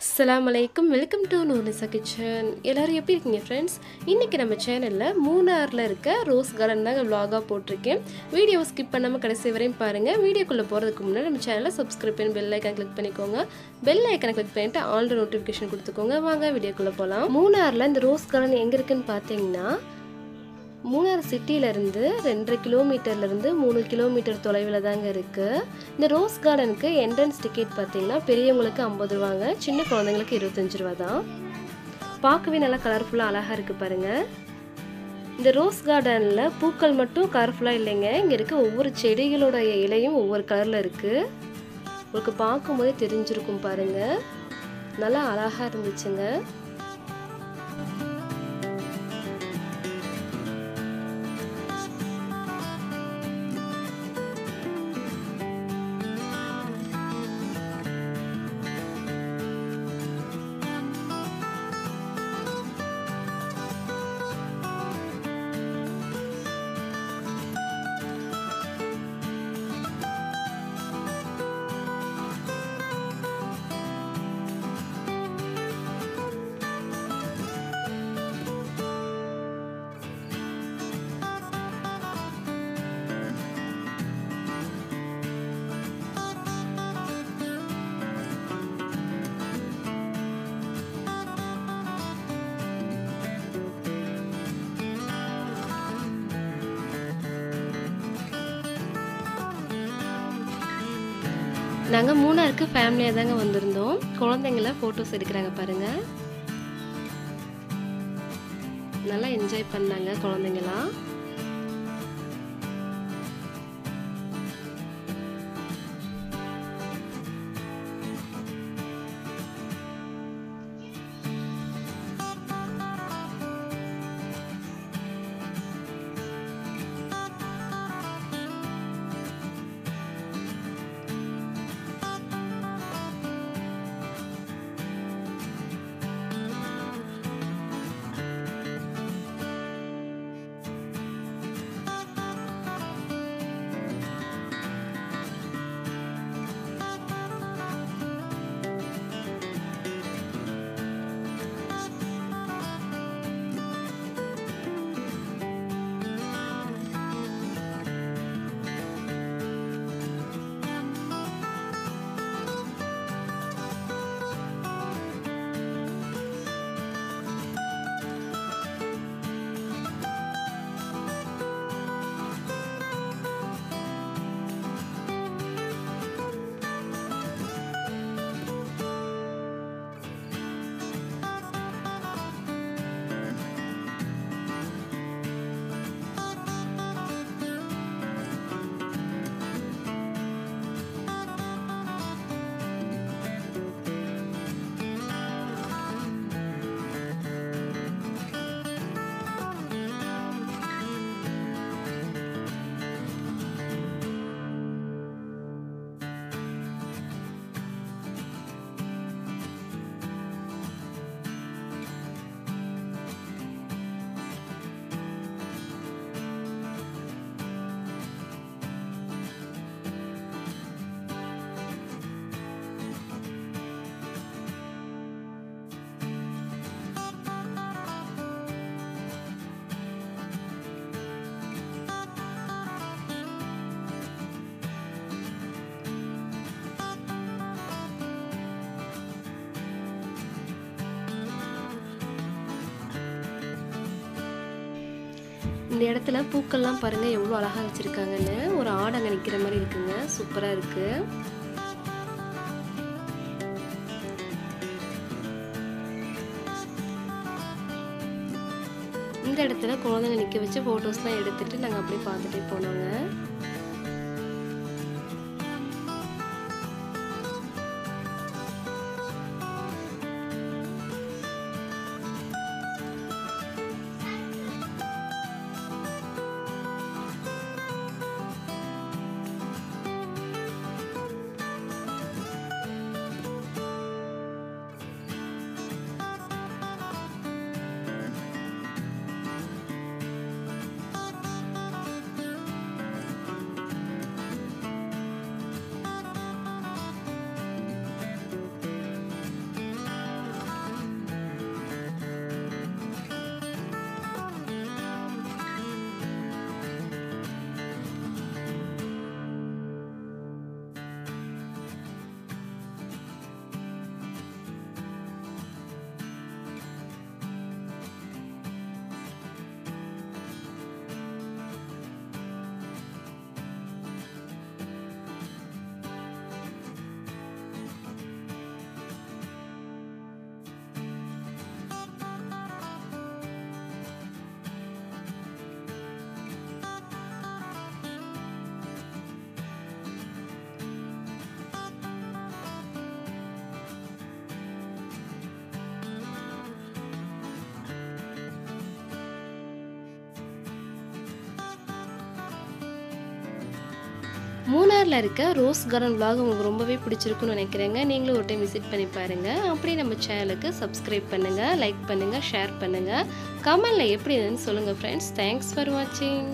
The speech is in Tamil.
அஸ்ஸலாமு அலைக்கும் வெல்கம் டு நூர்னிசா கிச்சன். எல்லாரும் எப்படி இருக்கீங்க ஃப்ரெண்ட்ஸ்? இன்றைக்கி நம்ம சேனலில் மூணாரில் இருக்க ரோஸ் கார்டன் தான் vlog-ஆ போட்டிருக்கேன். வீடியோவை ஸ்கிப் பண்ணாமல் கடைசி வரையும் பாருங்கள். வீடியோக்குள்ளே போகிறதுக்கு முன்னாடி நம்ம சேனலை சப்ஸ்கிரைப் பண்ணி பெல் ஐக்கான் கிளிக் பண்ணிக்கோங்க. பெல் ஐக்கானை கிளிக் பண்ணிவிட்டு ஆல்ரெடி நோட்டிஃபிகேஷன் கொடுத்துக்கோங்க. வாங்க வீடியோக்குள்ளே போகலாம். மூணாரில் இந்த ரோஸ் கார்டன் எங்கே இருக்குன்னு பார்த்தீங்கன்னா மூணார் சிட்டியிலேருந்து 2.5 கிலோமீட்டர்லேருந்து 3 கிலோமீட்டர் தொலைவில் தாங்க இருக்குது. இந்த ரோஸ் கார்டனுக்கு என்ட்ரன்ஸ் டிக்கெட் பார்த்தீங்கன்னா பெரியவங்களுக்கு 50 ரூபாங்க, சின்ன குழந்தைங்களுக்கு 25 ரூபா தான். பார்க்கவே நல்லா கலர்ஃபுல்லாக அழகாக இருக்குது பாருங்கள். இந்த ரோஸ் கார்டனில் பூக்கள் மட்டும் கலர்ஃபுல்லாக இல்லைங்க, இங்கே இருக்க ஒவ்வொரு செடிகளோட இலையும் ஒவ்வொரு கலரில் இருக்குது. உங்களுக்கு பார்க்கும்போதே தெரிஞ்சிருக்கும் பாருங்கள், நல்லா அழகாக இருந்துச்சுங்க. நாங்கள் மூணாருக்கு ஃபேமிலியாக தாங்க வந்திருந்தோம். குழந்தைங்கள ஃபோட்டோஸ் எடுக்கிறாங்க பாருங்கள், நல்லா என்ஜாய் பண்ணாங்க குழந்தைங்களாம். இந்த இடத்துல பூக்கள்லாம் பாருங்கள் எவ்வளோ அழகாக வச்சுருக்காங்கன்னு. ஒரு ஆடு அங்கே நிற்கிற மாதிரி இருக்குங்க, சூப்பராக இருக்குது. இந்த இடத்துல குழந்தைங்க நிற்க வச்சு ஃபோட்டோஸ்லாம் எடுத்துகிட்டு நாங்கள் அப்படியே பார்த்துட்டே போனோங்க. மூணாரில் இருக்க ரோஸ் கார்டன் vlog உங்களுக்கு ரொம்பவே பிடிச்சிருக்குன்னு நினைக்கிறேங்க. நீங்களும் ஒரு டைம் விசிட் பண்ணி பாருங்கள். அப்படியே நம்ம சேனலுக்கு சப்ஸ்கிரைப் பண்ணுங்கள், லைக் பண்ணுங்கள், ஷேர் பண்ணுங்கள். கமெண்டில் எப்படி இருந்துன்னு சொல்லுங்கள் ஃப்ரெண்ட்ஸ். தேங்க்ஸ் ஃபார் வாட்சிங்.